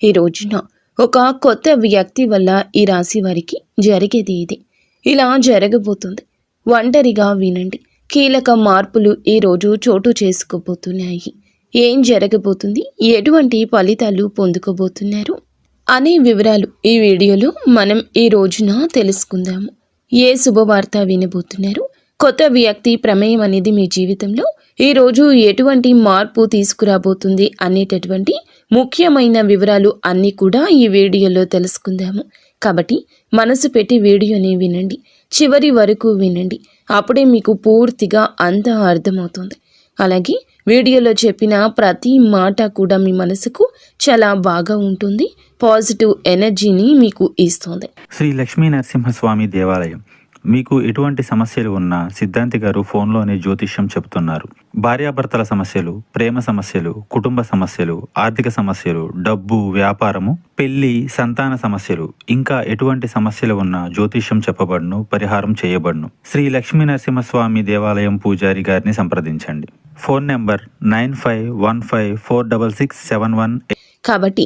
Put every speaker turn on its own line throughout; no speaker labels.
ఈ రోజున ఒక కొత్త వ్యక్తి వల్ల ఈ రాశి వారికి జరిగేది ఇది. ఇలా జరగబోతుంది. ఒంటరిగా వినండి. కీలక మార్పులు ఈరోజు చోటు చేసుకోబోతున్నాయి. ఏం జరగబోతుంది, ఎటువంటి ఫలితాలు పొందుకోబోతున్నారు అనే వివరాలు ఈ వీడియోలో మనం ఈ రోజున తెలుసుకుందాము. ఏ శుభవార్త వినబోతున్నారు, కొత్త వ్యక్తి ప్రమేయం అనేది మీ జీవితంలో ఈరోజు ఎటువంటి మార్పు తీసుకురాబోతుంది అనేటటువంటి ముఖ్యమైన వివరాలు అన్నీ కూడా ఈ వీడియోలో తెలుసుకుందాము. కాబట్టి మనసు పెట్టి వీడియోని వినండి, చివరి వరకు వినండి. అప్పుడే మీకు పూర్తిగా అంతా అర్థమవుతుంది. అలాగే వీడియోలో చెప్పిన ప్రతి మాట కూడా మీ మనసుకు చాలా బాగా ఉంటుంది, పాజిటివ్ ఎనర్జీని మీకు ఇస్తుంది.
శ్రీ లక్ష్మీ నరసింహస్వామి దేవాలయం. మీకు ఎటువంటి సమస్యలు ఉన్నా సిద్ధాంతి గారు ఫోన్లోనే జ్యోతిష్యం చెబుతున్నారు. భార్యాభర్తల సమస్యలు, ప్రేమ సమస్యలు, కుటుంబ సమస్యలు, ఆర్థిక సమస్యలు, డబ్బు, వ్యాపారము, పెళ్లి, సంతాన సమస్యలు, ఇంకా ఎటువంటి సమస్యలు ఉన్నా జ్యోతిష్యం చెప్పబడును, పరిహారం చేయబడును. శ్రీ లక్ష్మీ నరసింహస్వామి దేవాలయం పూజారి గారిని సంప్రదించండి. Phone number 9515466718.
కాబట్టి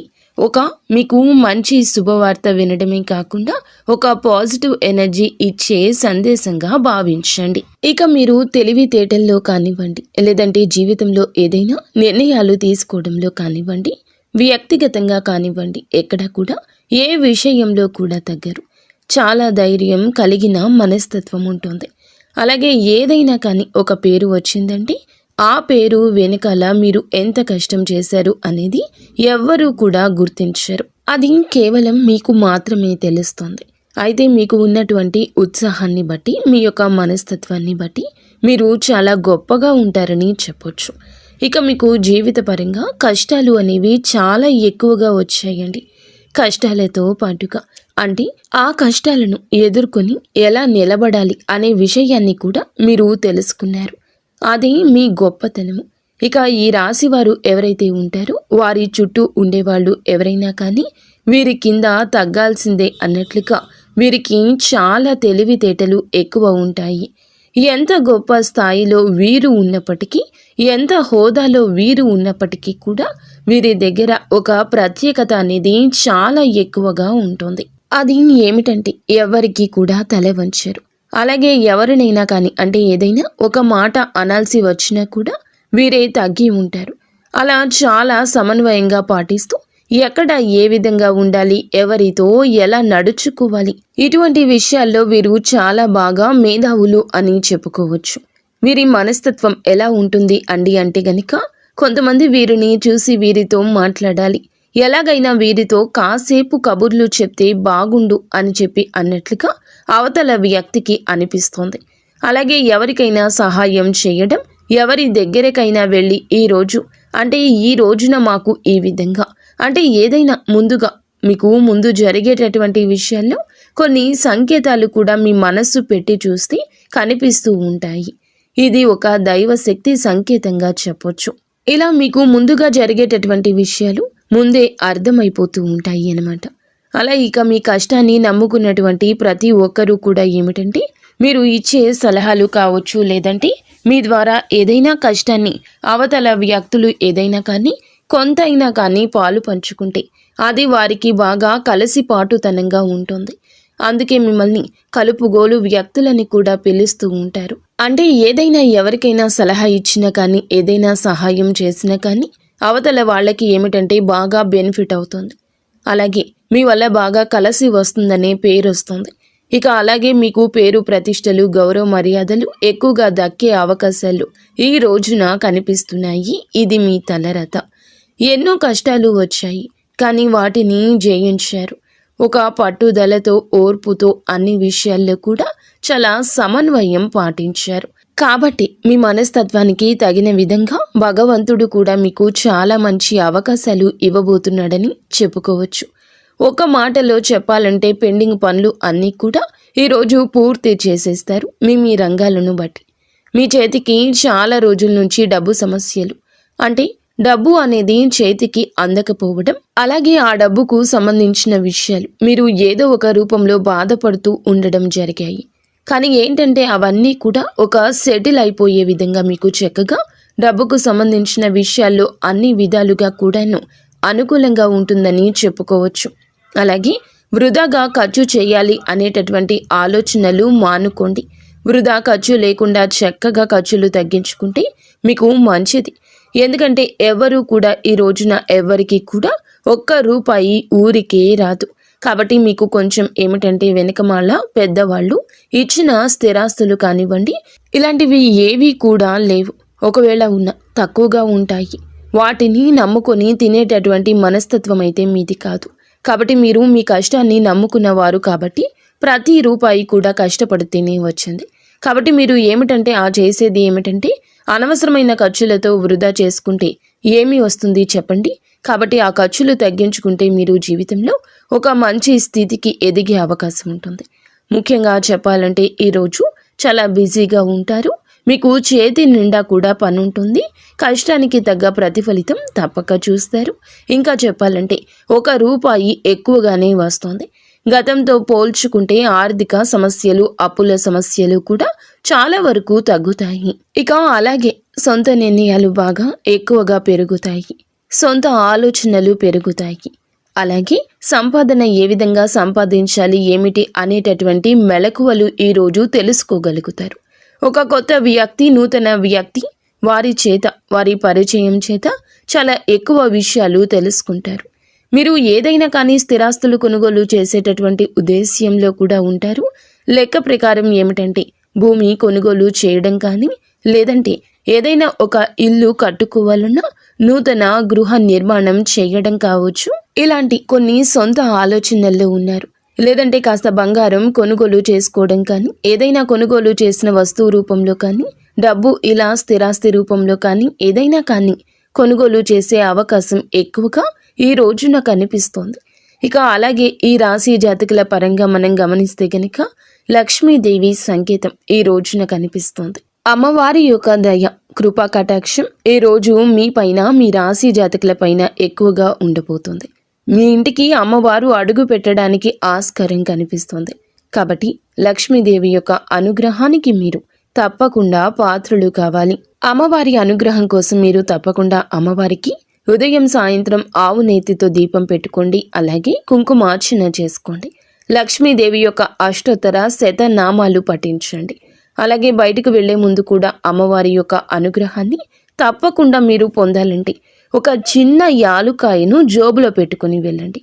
మీకు మంచి శుభవార్త వినడమే కాకుండా ఒక పాజిటివ్ ఎనర్జీ ఇచ్చే సందేశంగా భావించండి. ఇక మీరు తెలివితేటల్లో కానివ్వండి, లేదంటే జీవితంలో ఏదైనా నిర్ణయాలు తీసుకోవడంలో కానివ్వండి, వ్యక్తిగతంగా కానివ్వండి, ఎక్కడ కూడా ఏ విషయంలో కూడా తగ్గరు. చాలా ధైర్యం కలిగిన మనస్తత్వం ఉంటుంది. అలాగే ఏదైనా కానీ ఒక పేరు వచ్చిందంటే ఆ పేరు వెనకాల మీరు ఎంత కష్టం చేశారు అనేది ఎవ్వరూ కూడా గుర్తించరు. అది కేవలం మీకు మాత్రమే తెలుస్తుంది. అయితే మీకు ఉన్నటువంటి ఉత్సాహాన్ని బట్టి, మీ యొక్క మనస్తత్వాన్ని బట్టి మీరు చాలా గొప్పగా ఉంటారని చెప్పొచ్చు. ఇక మీకు జీవితపరంగా కష్టాలు అనేవి చాలా ఎక్కువగా వచ్చాయండి. కష్టాలతో పాటుగా అంటే ఆ కష్టాలను ఎదుర్కొని ఎలా నిలబడాలి అనే విషయాన్ని కూడా మీరు తెలుసుకున్నారు. అది మీ గొప్పతనము. ఇక ఈ రాశి వారు ఎవరైతే ఉంటారో వారి చుట్టూ ఉండేవాళ్ళు ఎవరైనా కానీ వీరి కింద తగ్గాల్సిందే అన్నట్లుగా వీరికి చాలా తెలివితేటలు ఎక్కువ ఉంటాయి. ఎంత గొప్ప స్థాయిలో వీరు ఉన్నప్పటికీ, ఎంత హోదాలో వీరు ఉన్నప్పటికీ కూడా వీరి దగ్గర ఒక ప్రత్యేకత అనేది చాలా ఎక్కువగా ఉంటుంది. అది ఏమిటంటే ఎవరికి కూడా తల వంచరు. అలాగే ఎవరినైనా కానీ అంటే ఏదైనా ఒక మాట అనాల్సి వచ్చినా కూడా వీరే తగ్గి ఉంటారు. అలా చాలా సమన్వయంగా పాటిస్తూ ఎక్కడ ఏ విధంగా ఉండాలి, ఎవరితో ఎలా నడుచుకోవాలి, ఇటువంటి విషయాల్లో వీరు చాలా బాగా మేధావులు అని చెప్పుకోవచ్చు. వీరి మనస్తత్వం ఎలా ఉంటుంది అంటే గనుక కొంతమంది వీరిని చూసి వీరితో మాట్లాడాలి, ఎలాగైనా వీరితో కాసేపు కబుర్లు చెప్తే బాగుండు అని చెప్పి అన్నట్లుగా అవతల వ్యక్తికి అనిపిస్తోంది. అలాగే ఎవరికైనా సహాయం చేయడం, ఎవరి దగ్గరకైనా వెళ్ళి ఈ రోజున మాకు ఈ విధంగా అంటే ఏదైనా ముందుగా మీకు ముందు జరిగేటటువంటి విషయాల్లో కొన్ని సంకేతాలు కూడా మీ మనస్సు పెట్టి చూస్తే కనిపిస్తూ ఉంటాయి. ఇది ఒక దైవశక్తి సంకేతంగా చెప్పొచ్చు. ఇలా మీకు ముందుగా జరిగేటటువంటి విషయాలు ముందే అర్థమైపోతూ ఉంటాయి అన్నమాట. అలా ఇక మీ కష్టాన్ని నమ్ముకున్నటువంటి ప్రతి ఒక్కరూ కూడా ఏమిటంటే మీరు ఇచ్చే సలహాలు కావచ్చు, లేదంటే మీ ద్వారా ఏదైనా కష్టాన్ని అవతల వ్యక్తులు ఏదైనా కానీ కొంతైనా కానీ పాలు పంచుకుంటే అది వారికి బాగా కలిసిపాటుతనంగా ఉంటుంది. అందుకే మిమ్మల్ని కలుపుగోలు వ్యక్తులని కూడా పిలుస్తూ ఉంటారు. అంటే ఏదైనా ఎవరికైనా సలహా ఇచ్చినా కానీ, ఏదైనా సహాయం చేసినా కానీ అవతల వాళ్ళకి ఏమిటంటే బాగా బెనిఫిట్ అవుతుంది. అలాగే మీ వల్ల బాగా కలిసి వస్తుందనే పేరు వస్తుంది. ఇక అలాగే మీకు పేరు ప్రతిష్టలు, గౌరవ మర్యాదలు ఎక్కువగా దక్కే అవకాశాలు ఈ రోజున కనిపిస్తున్నాయి. ఇది మీ తలరత. ఎన్నో కష్టాలు వచ్చాయి, కానీ వాటిని జయించారు. ఒక పట్టుదలతో, ఓర్పుతో అన్ని విషయాల్లో కూడా చాలా సమన్వయం పాటించారు. కాబట్టి మీ మనస్తత్వానికి తగిన విధంగా భగవంతుడు కూడా మీకు చాలా మంచి అవకాశాలు ఇవ్వబోతున్నాడని చెప్పుకోవచ్చు. ఒక మాటలో చెప్పాలంటే పెండింగ్ పనులు అన్నీ కూడా ఈరోజు పూర్తి చేసేస్తారు. మీ రంగాలను బట్టి మీ చేతికి చాలా రోజుల నుంచి డబ్బు సమస్యలు, అంటే డబ్బు అనేది చేతికి అందకపోవడం, అలాగే ఆ డబ్బుకు సంబంధించిన విషయాలు మీరు ఏదో ఒక రూపంలో బాధపడుతూ ఉండడం జరిగాయి. కానీ ఏంటంటే అవన్నీ కూడా ఒక సెటిల్ అయిపోయే విధంగా మీకు చక్కగా డబ్బుకు సంబంధించిన విషయాల్లో అన్ని విధాలుగా కూడాను అనుకూలంగా ఉంటుందని చెప్పుకోవచ్చు. అలాగే వృధాగా ఖర్చు చేయాలి అనేటటువంటి ఆలోచనలు మానుకోండి. వృధా ఖర్చు లేకుండా చక్కగా ఖర్చులు తగ్గించుకుంటే మీకు మంచిది. ఎందుకంటే ఎవరు కూడా ఈ రోజున ఎవరికి కూడా ఒక్క రూపాయి ఊరికే రాదు. కాబట్టి మీకు కొంచెం ఏమిటంటే వెనకమాల పెద్దవాళ్ళు ఇచ్చిన స్థిరాస్తులు కానివ్వండి, ఇలాంటివి ఏవి కూడా లేవు. ఒకవేళ ఉన్న తక్కువగా ఉంటాయి. వాటిని నమ్ముకొని తినేటటువంటి మనస్తత్వం అయితే మీది కాదు. కాబట్టి మీరు మీ కష్టాన్ని నమ్ముకున్నవారు కాబట్టి ప్రతి రూపాయి కూడా కష్టపడితేనే వచ్చింది. కాబట్టి మీరు ఏమిటంటే చేసేది ఏమిటంటే అనవసరమైన ఖర్చులతో వృధా చేసుకుంటే ఏమీ వస్తుంది చెప్పండి. కాబట్టి ఆ ఖర్చులు తగ్గించుకుంటే మీరు జీవితంలో ఒక మంచి స్థితికి ఎదిగే అవకాశం ఉంటుంది. ముఖ్యంగా చెప్పాలంటే ఈరోజు చాలా బిజీగా ఉంటారు. మీకు చేతి నిండా కూడా పని ఉంటుంది. కష్టానికి తగ్గ ప్రతిఫలితం తప్పక చూస్తారు. ఇంకా చెప్పాలంటే ఒక రూపాయి ఎక్కువగానే వస్తుంది. గతంతో పోల్చుకుంటే ఆర్థిక సమస్యలు, అప్పుల సమస్యలు కూడా చాలా వరకు తగ్గుతాయి. ఇక అలాగే సొంత నిర్ణయాలు బాగా ఎక్కువగా పెరుగుతాయి. సొంత ఆలోచనలు పెరుగుతాయి. అలాగే సంపాదన ఏ విధంగా సంపాదించాలి ఏమిటి అనేటటువంటి మెలకువలు ఈరోజు తెలుసుకోగలుగుతారు. ఒక కొత్త వ్యక్తి, నూతన వ్యక్తి వారి పరిచయం చేత చాలా ఎక్కువ విషయాలు తెలుసుకుంటారు. మీరు ఏదైనా కానీ స్థిరాస్తులు కొనుగోలు చేసేటటువంటి ఉద్దేశ్యంలో కూడా ఉంటారు. లెక్క ప్రకారం ఏమిటంటే భూమి కొనుగోలు చేయడం కానీ, లేదంటే ఏదైనా ఒక ఇల్లు కట్టుకోవాలన్నా, నూతన గృహ నిర్మాణం చేయడం కావచ్చు. ఇలాంటి కొన్ని సొంత ఆలోచనల్లో ఉన్నారు. లేదంటే కాస్త బంగారం కొనుగోలు చేసుకోవడం కానీ, ఏదైనా కొనుగోలు చేసిన వస్తువు రూపంలో కానీ, డబ్బు ఇలా స్థిరాస్తి రూపంలో కానీ ఏదైనా కానీ కొనుగోలు చేసే అవకాశం ఎక్కువగా ఈ రోజున కనిపిస్తోంది. ఇక అలాగే ఈ రాశి జాతకుల పరంగా మనం గమనిస్తే గనక లక్ష్మీదేవి సంకేతం ఈ రోజున కనిపిస్తోంది. అమ్మవారి యొక్క దయ, కృపా కటాక్షం ఈ రోజు మీ పైన, మీ రాశి జాతకుల పైన ఎక్కువగా ఉండబోతుంది. మీ ఇంటికి అమ్మవారు అడుగు పెట్టడానికి ఆస్కారం కనిపిస్తుంది. కాబట్టి లక్ష్మీదేవి యొక్క అనుగ్రహానికి మీరు తప్పకుండా పాత్రులు కావాలి. అమ్మవారి అనుగ్రహం కోసం మీరు తప్పకుండా అమ్మవారికి ఉదయం సాయంత్రం ఆవు నేతితో దీపం పెట్టుకోండి. అలాగే కుంకుమార్చన చేసుకోండి. లక్ష్మీదేవి యొక్క అష్టోత్తర శతనామాలు పఠించండి. అలాగే బయటకు వెళ్లే ముందు కూడా అమ్మవారి యొక్క అనుగ్రహాన్ని తప్పకుండా మీరు పొందాలంటే ఒక చిన్న యాలుకాయను జోబులో పెట్టుకుని వెళ్ళండి.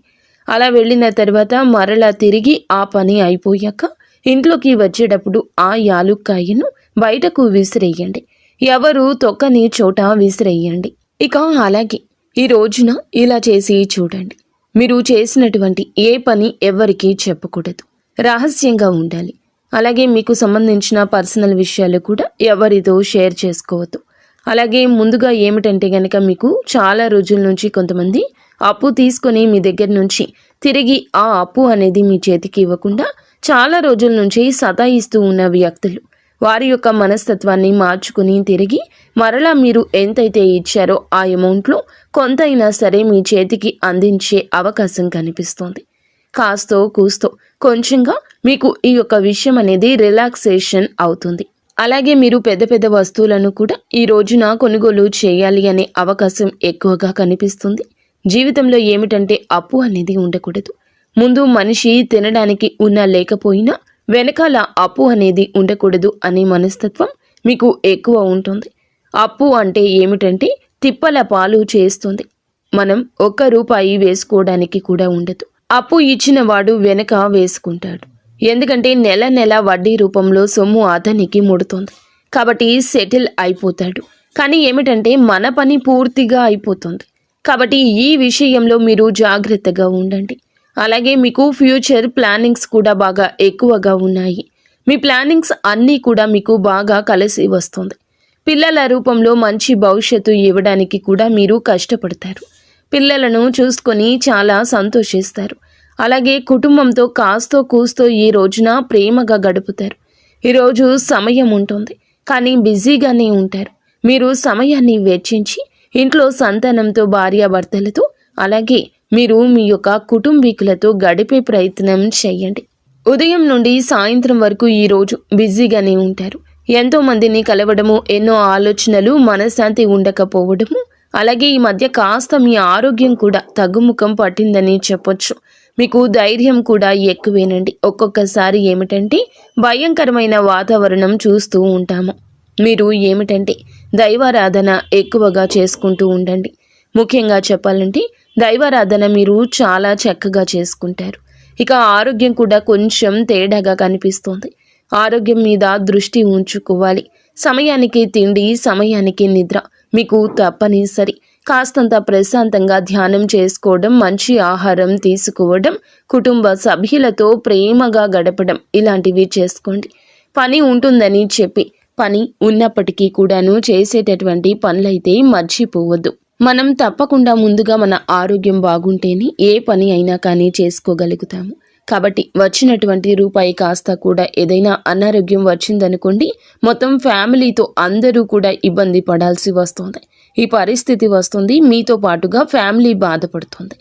అలా వెళ్ళిన తర్వాత మరలా తిరిగి ఆ పని అయిపోయాక ఇంట్లోకి వచ్చేటప్పుడు ఆ యాలుకాయను బయటకు విసిరేయండి. ఎవరు తొక్కని చోట విసిరేయండి. ఇక అలాగే ఈ రోజున ఇలా చేసి చూడండి. మీరు చేసినటువంటి ఏ పని ఎవరికీ చెప్పకూడదు, రహస్యంగా ఉండాలి. అలాగే మీకు సంబంధించిన పర్సనల్ విషయాలు కూడా ఎవరితో షేర్ చేసుకోవద్దు. అలాగే ముందుగా ఏమిటంటే గనక మీకు చాలా రోజుల నుంచి కొంతమంది అప్పు తీసుకొని మీ దగ్గర నుంచి తిరిగి ఆ అప్పు అనేది మీ చేతికి ఇవ్వకుండా చాలా రోజుల నుంచి సతాయిస్తూ ఉన్న వ్యక్తులు, వారి యొక్క మనస్తత్వాన్ని మార్చుకుని తిరిగి మరలా మీరు ఎంతైతే ఇచ్చారో ఆ అమౌంట్లో కొంతైనా సరే మీ చేతికి అందించే అవకాశం కనిపిస్తోంది. కాస్తో కూస్తో కొంచెంగా మీకు ఈ యొక్క విషయం అనేది రిలాక్సేషన్ అవుతుంది. అలాగే మీరు పెద్ద పెద్ద వస్తువులను కూడా ఈ రోజున కొనుగోలు చేయాలి అనే అవకాశం ఎక్కువగా కనిపిస్తుంది. జీవితంలో ఏమిటంటే అప్పు అనేది ఉండకూడదు. ముందు మనిషి తినడానికి ఉన్నా లేకపోయినా వెనకాల అప్పు అనేది ఉండకూడదు అనే మనస్తత్వం మీకు ఎక్కువ ఉంటుంది. అప్పు అంటే ఏమిటంటే తిప్పల పాలు చేస్తుంది. మనం ఒక్క రూపాయి వేసుకోవడానికి కూడా ఉండదు. అప్పు ఇచ్చిన వాడు వెనక వేసుకుంటాడు. ఎందుకంటే నెల నెల వడ్డీ రూపంలో సొమ్ము అతనికి ముడుతుంది. కాబట్టి సెటిల్ అయిపోతాడు. కానీ ఏమిటంటే మన పని పూర్తిగా అయిపోతుంది. కాబట్టి ఈ విషయంలో మీరు జాగ్రత్తగా ఉండండి. అలాగే మీకు ఫ్యూచర్ ప్లానింగ్స్ కూడా బాగా ఎక్కువగా ఉన్నాయి. మీ ప్లానింగ్స్ అన్నీ కూడా మీకు బాగా కలిసి వస్తుంది. పిల్లల రూపంలో మంచి భవిష్యత్తు ఇవ్వడానికి కూడా మీరు కష్టపడతారు. పిల్లలను చూసుకొని చాలా సంతోషిస్తారు. అలాగే కుటుంబంతో కాస్తో కూస్తో ఈ రోజున ప్రేమగా గడుపుతారు. ఈరోజు సమయం ఉంటుంది, కానీ బిజీగానే ఉంటారు. మీరు సమయాన్ని వెచ్చించి ఇంట్లో సంతానంతో, భార్యాభర్తలతో, అలాగే మీరు మీ యొక్క కుటుంబీకులతో గడిపే ప్రయత్నం చేయండి. ఉదయం నుండి సాయంత్రం వరకు ఈరోజు బిజీగానే ఉంటారు. ఎంతో మందిని కలవడము, ఎన్నో ఆలోచనలు, మనశ్శాంతి ఉండకపోవడము, అలాగే ఈ మధ్య కాస్త మీ ఆరోగ్యం కూడా తగ్గుముఖం పట్టిందని చెప్పొచ్చు. మీకు ధైర్యం కూడా ఎక్కువేనండి. ఒక్కొక్కసారి ఏమిటంటే భయంకరమైన వాతావరణం చూస్తూ ఉంటాము. మీరు ఏమిటంటే దైవారాధన ఎక్కువగా చేసుకుంటూ ఉండండి. ముఖ్యంగా చెప్పాలంటే దైవారాధన మీరు చాలా చక్కగా చేసుకుంటారు. ఇక ఆరోగ్యం కూడా కొంచెం తేడాగా కనిపిస్తోంది. ఆరోగ్యం మీద దృష్టి ఉంచుకోవాలి. సమయానికి తిండి, సమయానికి నిద్ర మీకు తప్పనిసరి. కాస్తంత ప్రశాంతంగా ధ్యానం చేసుకోవడం, మంచి ఆహారం తీసుకోవడం, కుటుంబ సభ్యులతో ప్రేమగా గడపడం ఇలాంటివి చేసుకోండి. పని ఉంటుందని చెప్పి పని ఉన్నప్పటికీ కూడాను చేసేటటువంటి పనులైతే మర్చిపోవద్దు. మనం తప్పకుండా ముందుగా మన ఆరోగ్యం బాగుంటేనే ఏ పని అయినా కానీ చేసుకోగలుగుతాము. కాబట్టి వచ్చినటువంటి రూపాయి కాస్త కూడా ఏదైనా అనారోగ్యం వచ్చిందనుకోండి, మొత్తం ఫ్యామిలీతో అందరూ కూడా ఇబ్బంది పడాల్సి వస్తుంది. ఈ పరిస్థితి వస్తుంది, మీతో పాటుగా ఫ్యామిలీ బాధపడుతుంది.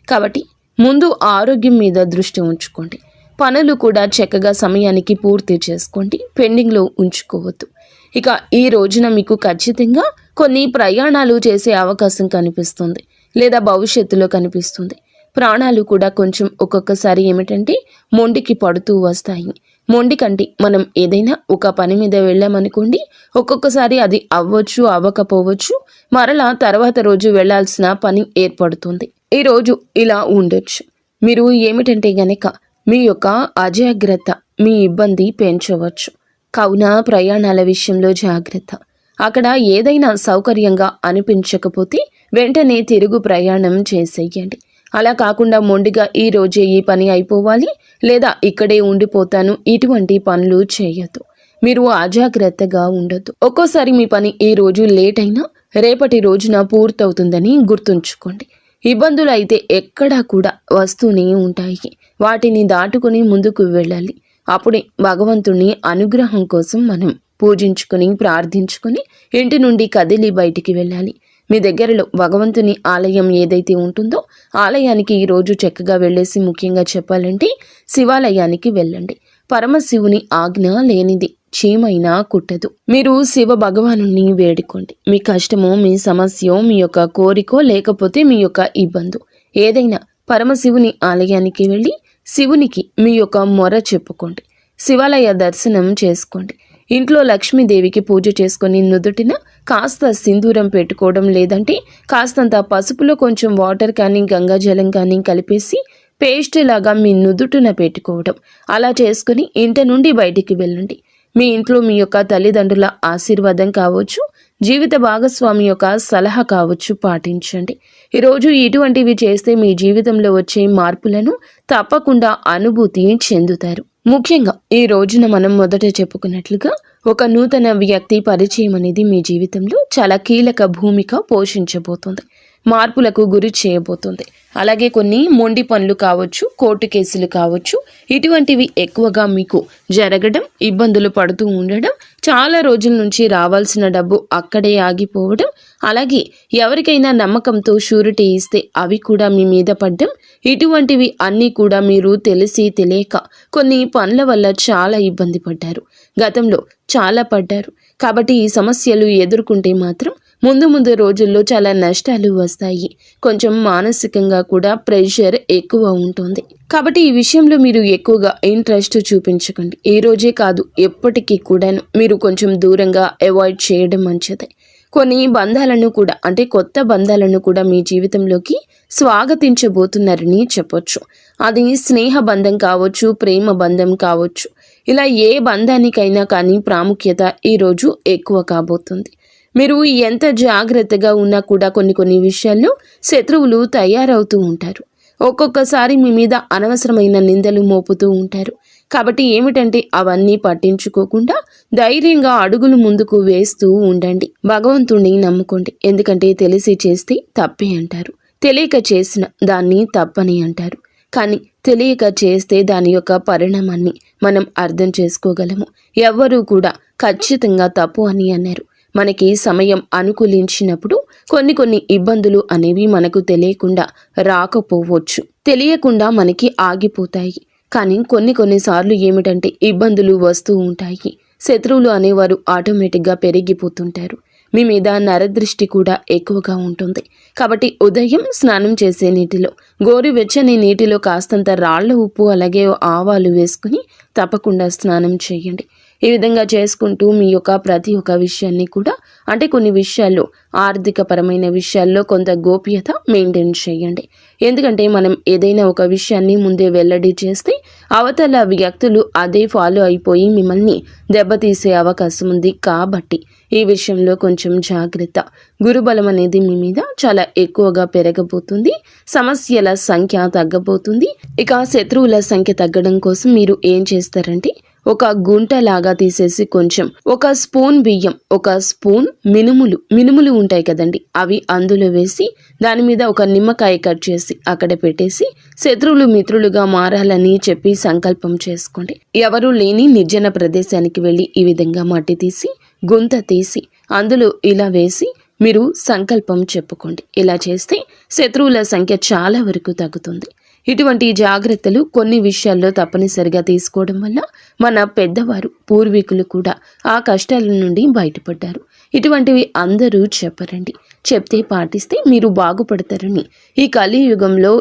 కాబట్టి ముందు ఆరోగ్యం మీద దృష్టి ఉంచుకోండి. పనులు కూడా చక్కగా సమయానికి పూర్తి చేసుకోండి. పెండింగ్లో ఉంచుకోవద్దు. ఇక ఈ రోజున మీకు ఖచ్చితంగా కొన్ని ప్రయాణాలు చేసే అవకాశం కనిపిస్తుంది, లేదా భవిష్యత్తులో కనిపిస్తుంది. ప్రాణాలు కూడా కొంచెం ఒక్కొక్కసారి ఏమిటంటే మొండికి పడుతూ వస్తాయి. మొండి కంటే మనం ఏదైనా ఒక పని మీద వెళ్ళామనుకోండి, ఒక్కొక్కసారి అది అవ్వచ్చు, అవ్వకపోవచ్చు, మరలా తర్వాత రోజు వెళ్లాల్సిన పని ఏర్పడుతుంది. ఈ రోజు ఇలా ఉండొచ్చు. మీరు ఏమిటంటే గనక మీ యొక్క అజాగ్రత్త మీ ఇబ్బంది పెంచవచ్చు. కావున ప్రయాణాల విషయంలో జాగ్రత్త. అక్కడ ఏదైనా సౌకర్యంగా అనిపించకపోతే వెంటనే తిరుగు ప్రయాణం చేసేయండి. అలా కాకుండా మొండిగా ఈ రోజే ఈ పని అయిపోవాలి, లేదా ఇక్కడే ఉండిపోతాను, ఇటువంటి పనులు చేయొద్దు. మీరు అజాగ్రత్తగా ఉండొద్దు. ఒక్కోసారి మీ పని ఈ రోజు లేట్ అయినా రేపటి రోజున పూర్తవుతుందని గుర్తుంచుకోండి. ఇబ్బందులు అయితే ఎక్కడా కూడా వస్తూనే ఉంటాయి. వాటిని దాటుకుని ముందుకు వెళ్ళాలి. అప్పుడే భగవంతుని అనుగ్రహం కోసం మనం పూజించుకుని ప్రార్థించుకుని ఇంటి నుండి కదిలి బయటికి వెళ్ళాలి. మీ దగ్గరలో భగవంతుని ఆలయం ఏదైతే ఉంటుందో ఆలయానికి ఈరోజు చక్కగా వెళ్ళేసి, ముఖ్యంగా చెప్పాలంటే శివాలయానికి వెళ్ళండి. పరమశివుని ఆజ్ఞ లేనిది చీమైనా కుట్టదు. మీరు శివ భగవాను వేడుకోండి. మీ కష్టమో, మీ సమస్యో, మీ యొక్క కోరికో, లేకపోతే మీ యొక్క ఇబ్బంది ఏదైనా పరమశివుని ఆలయానికి వెళ్ళి శివునికి మీ యొక్క మొర చెప్పుకోండి. శివాలయ దర్శనం చేసుకోండి. ఇంట్లో లక్ష్మీదేవికి పూజ చేసుకొని నుదుటిన కాస్త సింధూరం పెట్టుకోవడం, లేదంటే కాస్తంత పసుపులో కొంచెం వాటర్ కానీ గంగాజలం కానీ కలిపేసి పేస్ట్ లాగా మీ నుదుటిన పెట్టుకోవడం, అలా చేసుకుని ఇంటి నుండి బయటికి వెళ్ళండి. మీ ఇంట్లో మీ యొక్క తల్లిదండ్రుల ఆశీర్వాదం కావచ్చు, జీవిత భాగస్వామి యొక్క సలహా కావచ్చు పాటించండి. ఈరోజు ఇటువంటివి చేస్తే మీ జీవితంలో వచ్చే మార్పులను తప్పకుండా అనుభూతి చెందుతారు. ముఖ్యంగా ఈ రోజున మనం మొదట చెప్పుకున్నట్లుగా ఒక నూతన వ్యక్తి పరిచయం అనేది మీ జీవితంలో చాలా కీలక భూమిక పోషించబోతుంది. మార్పులకు గురి చేయబోతుంది. అలాగే కొన్ని మొండి పనులు కావచ్చు, కోర్టు కేసులు కావచ్చు, ఇటువంటివి ఎక్కువగా మీకు జరగడం, ఇబ్బందులు పడుతూ ఉండడం, చాలా రోజుల నుంచి రావాల్సిన డబ్బు అక్కడే ఆగిపోవడం, అలాగే ఎవరికైనా నమ్మకంతో షూరిటీ ఇస్తే అవి కూడా మీ మీద పడ్డం, ఇటువంటివి అన్నీ కూడా మీరు తెలిసి తెలియక కొన్ని పనుల వల్ల చాలా ఇబ్బంది పడ్డారు. గతంలో చాలా పడ్డారు. కాబట్టి ఈ సమస్యలు ఎదుర్కొంటే మాత్రం ముందు రోజుల్లో చాలా నష్టాలు వస్తాయి. కొంచెం మానసికంగా కూడా ప్రెషర్ ఎక్కువ ఉంటుంది. కాబట్టి ఈ విషయంలో మీరు ఎక్కువగా ఇంట్రెస్ట్ చూపించకండి. ఈ రోజే కాదు, ఎప్పటికీ కూడాను మీరు కొంచెం దూరంగా అవాయిడ్ చేయడం మంచిది. కొన్ని బంధాలను కూడా, అంటే కొత్త బంధాలను కూడా మీ జీవితంలోకి స్వాగతించబోతున్నారని చెప్పొచ్చు. అది స్నేహ బంధం కావచ్చు, ప్రేమ బంధం కావచ్చు. ఇలా ఏ బంధానికైనా కానీ ప్రాముఖ్యత ఈరోజు ఎక్కువ కాబోతుంది. మీరు ఎంత జాగ్రత్తగా ఉన్నా కూడా కొన్ని విషయాల్లో శత్రువులు తయారవుతూ ఉంటారు. ఒక్కొక్కసారి మీ మీద అనవసరమైన నిందలు మోపుతూ ఉంటారు. కాబట్టి ఏమిటంటే అవన్నీ పట్టించుకోకుండా ధైర్యంగా అడుగులు ముందుకు వేస్తూ ఉండండి. భగవంతుణ్ణి నమ్ముకోండి. ఎందుకంటే తెలిసి చేస్తే తప్పే అంటారు, తెలియక చేసిన దాన్ని తప్పని అంటారు. కానీ తెలియక చేస్తే దాని యొక్క పరిణామాన్ని మనం అర్థం చేసుకోగలము. ఎవ్వరూ కూడా ఖచ్చితంగా తప్పు అని అన్నారు. మనకి సమయం అనుకూలించినప్పుడు కొన్ని ఇబ్బందులు అనేవి మనకు తెలియకుండా రాకపోవచ్చు, తెలియకుండా మనకి ఆగిపోతాయి. కానీ కొన్నిసార్లు ఏమిటంటే ఇబ్బందులు వస్తూ ఉంటాయి. శత్రువులు అనేవారు ఆటోమేటిక్గా పెరిగిపోతుంటారు. మీ మీద నరదృష్టి కూడా ఎక్కువగా ఉంటుంది. కాబట్టి ఉదయం స్నానం చేసే నీటిలో గోరువెచ్చని నీటిలో కాస్తంత రాళ్ల ఉప్పు అలాగే ఆవాలు వేసుకుని తప్పకుండా స్నానం చేయండి. ఈ విధంగా చేసుకుంటూ మీ యొక్క ప్రతి ఒక్క విషయాన్ని కూడా అంటే కొన్ని విషయాల్లో ఆర్థిక పరమైన విషయాల్లో కొంత గోప్యత మెయింటైన్ చేయండి. ఎందుకంటే మనం ఏదైనా ఒక విషయాన్ని ముందే వెల్లడి చేస్తే అవతల వ్యక్తులు అదే ఫాలో అయిపోయి మిమ్మల్ని దెబ్బతీసే అవకాశం ఉంది. కాబట్టి ఈ విషయంలో కొంచెం జాగ్రత్త. గురుబలం అనేది మీ మీద చాలా ఎక్కువగా పెరగబోతుంది. సమస్యల సంఖ్య తగ్గబోతుంది. ఇక శత్రువుల సంఖ్య తగ్గడం కోసం మీరు ఏం చేస్తారంటే ఒక గుంట లాగా తీసేసి కొంచెం ఒక స్పూన్ బియ్యం, ఒక స్పూన్ మినుములు ఉంటాయి కదండి, అవి అందులో వేసి దాని మీద ఒక నిమ్మకాయ కట్ చేసి అక్కడ పెట్టేసి శత్రువులు మిత్రులుగా మారాలని చెప్పి సంకల్పం చేసుకోండి. ఎవరూ లేని నిర్జన ప్రదేశానికి వెళ్ళి ఈ విధంగా మట్టి తీసి గుంత తీసి అందులో ఇలా వేసి మీరు సంకల్పం చెప్పుకోండి. ఇలా చేస్తే శత్రువుల సంఖ్య చాలా వరకు తగ్గుతుంది. ఇటువంటి జాగ్రత్తలు కొన్ని విషయాల్లో తప్పనిసరిగా తీసుకోవడం వల్ల మన పెద్దవారు పూర్వీకులు కూడా ఆ కష్టాల నుండి బయటపడ్డారు. ఇటువంటివి అందరూ చెప్పరండి. చెప్తే పాటిస్తే మీరు బాగుపడతారని ఈ కలియుగంలో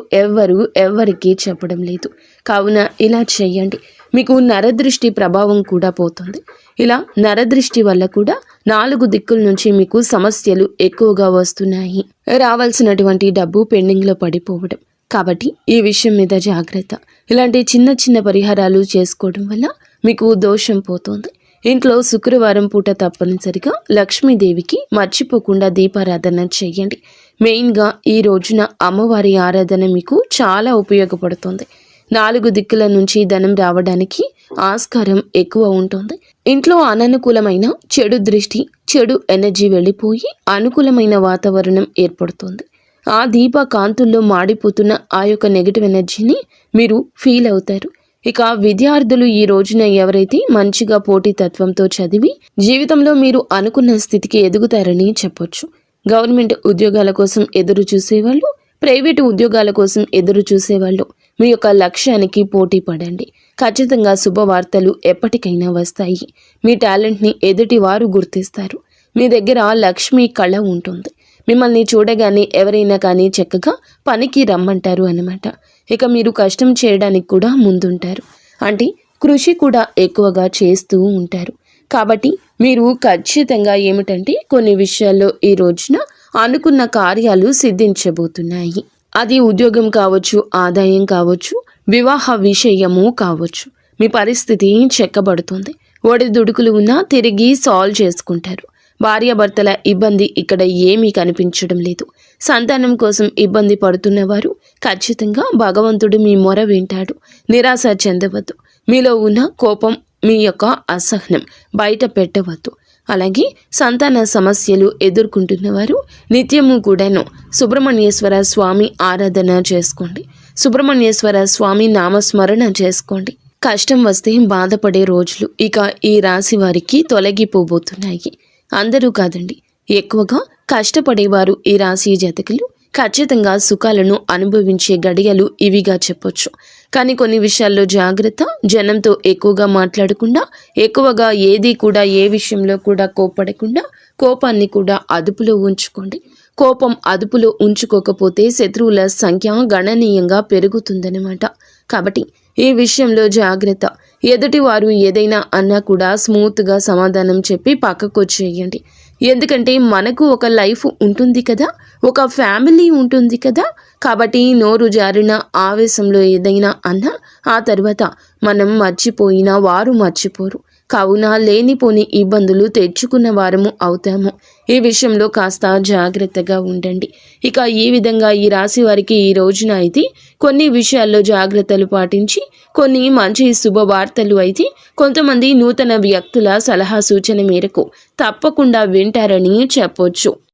ఎవరికి చెప్పడం లేదు. కావున ఇలా చేయండి. మీకు నరదృష్టి ప్రభావం కూడా పోతుంది. ఇలా నరదృష్టి వల్ల కూడా 4 దిక్కుల నుంచి మీకు సమస్యలు ఎక్కువగా వస్తున్నాయి. రావాల్సినటువంటి డబ్బు పెండింగ్లో పడిపోవడం. కాబట్టి ఈ విషయం మీద జాగ్రత్త. ఇలాంటి చిన్న పరిహారాలు చేసుకోవడం వల్ల మీకు దోషం పోతుంది. ఇంట్లో శుక్రవారం పూట తప్పనిసరిగా లక్ష్మీదేవికి మర్చిపోకుండా దీపారాధన చేయండి. మెయిన్గా ఈ రోజున అమ్మవారి ఆరాధన మీకు చాలా ఉపయోగపడుతుంది. 4 దిక్కుల నుంచి ధనం రావడానికి ఆస్కారం ఎక్కువ ఉంటుంది. ఇంట్లో అననుకూలమైన చెడు దృష్టి, చెడు ఎనర్జీ వెళ్ళిపోయి అనుకూలమైన వాతావరణం ఏర్పడుతుంది. ఆ దీప కాంతుల్లో మాడిపోతున్న ఆ యొక్క నెగిటివ్ ఎనర్జీని మీరు ఫీల్ అవుతారు. ఇక విద్యార్థులు ఈ రోజున ఎవరైతే మంచిగా పోటీతత్వంతో చదివి జీవితంలో మీరు అనుకున్న స్థితికి ఎదుగుతారని చెప్పొచ్చు. గవర్నమెంట్ ఉద్యోగాల కోసం ఎదురు చూసేవాళ్ళు, ప్రైవేటు ఉద్యోగాల కోసం ఎదురు చూసేవాళ్ళు మీ యొక్క లక్ష్యానికి పోటీ పడండి. ఖచ్చితంగా శుభవార్తలు ఎప్పటికైనా వస్తాయి. మీ టాలెంట్ని ఎదుటి వారు గుర్తిస్తారు. మీ దగ్గర లక్ష్మీ కళ ఉంటుంది. మిమ్మల్ని చూడగానే ఎవరైనా కానీ చక్కగా పనికి రమ్మంటారు అన్నమాట. ఇక మీరు కష్టం చేయడానికి కూడా ముందుంటారు. అంటే కృషి కూడా ఎక్కువగా చేస్తూ ఉంటారు. కాబట్టి మీరు ఖచ్చితంగా ఏమిటంటే కొన్ని విషయాల్లో ఈ రోజున అనుకున్న కార్యాలు సిద్ధించబోతున్నాయి. అది ఉద్యోగం కావచ్చు, ఆదాయం కావచ్చు, వివాహ విషయము కావచ్చు. మీ పరిస్థితి చెక్కబడుతుంది. ఒడిదుడుకులు ఉన్నా తిరిగి సాల్వ్ చేసుకుంటారు. భార్యాభర్తల ఇబ్బంది ఇక్కడ ఏమీ కనిపించడం లేదు. సంతానం కోసం ఇబ్బంది పడుతున్నవారు ఖచ్చితంగా భగవంతుడు మీ మొర వింటాడు. నిరాశ చెందవద్దు. మీలో ఉన్న కోపం, మీ యొక్క అసహనం బయట పెట్టవద్దు. అలాగే సంతాన సమస్యలు ఎదుర్కొంటున్నవారు నిత్యము కూడాను సుబ్రహ్మణ్యేశ్వర స్వామి ఆరాధన చేసుకోండి. సుబ్రహ్మణ్యేశ్వర స్వామి నామస్మరణ చేసుకోండి. కష్టం వస్తే బాధపడే రోజులు ఇక ఈ రాశి వారికి తొలగిపోబోతున్నాయి. అందరూ కాదండి, ఎక్కువగా కష్టపడేవారు ఈ రాశి జాతకులు ఖచ్చితంగా సుఖాలను అనుభవించే గడియలు ఇవిగా చెప్పొచ్చు. కానీ కొన్ని విషయాల్లో జాగ్రత్త. జనంతో ఎక్కువగా మాట్లాడకుండా, ఎక్కువగా ఏది కూడా ఏ విషయంలో కూడా కోప్పడకుండా కోపాన్ని కూడా అదుపులో ఉంచుకోండి. కోపం అదుపులో ఉంచుకోకపోతే శత్రువుల సంఖ్య గణనీయంగా పెరుగుతుందన్నమాట. కాబట్టి ఈ విషయంలో జాగ్రత్త. ఎదుటివారు ఏదైనా అన్నా కూడా స్మూత్గా సమాధానం చెప్పి పక్కకొచ్చేయండి. ఎందుకంటే మనకు ఒక లైఫ్ ఉంటుంది కదా, ఒక ఫ్యామిలీ ఉంటుంది కదా. కాబట్టి నోరు జారిన ఆవేశంలో ఏదైనా అన్నా ఆ తర్వాత మనం మర్చిపోయినా వారు మర్చిపోరు. కావున లేనిపోని ఇబ్బందులు తెచ్చుకున్న వారము అవుతాము. ఈ విషయంలో కాస్త జాగ్రత్తగా ఉండండి. ఇక ఈ విధంగా ఈ రాశి వారికి ఈ రోజున అయితే కొన్ని విషయాల్లో జాగ్రత్తలు పాటించి కొన్ని మంచి శుభవార్తలు అయితే కొంతమంది నూతన వ్యక్తుల సలహా సూచన మేరకు తప్పకుండా వింటారని చెప్పొచ్చు.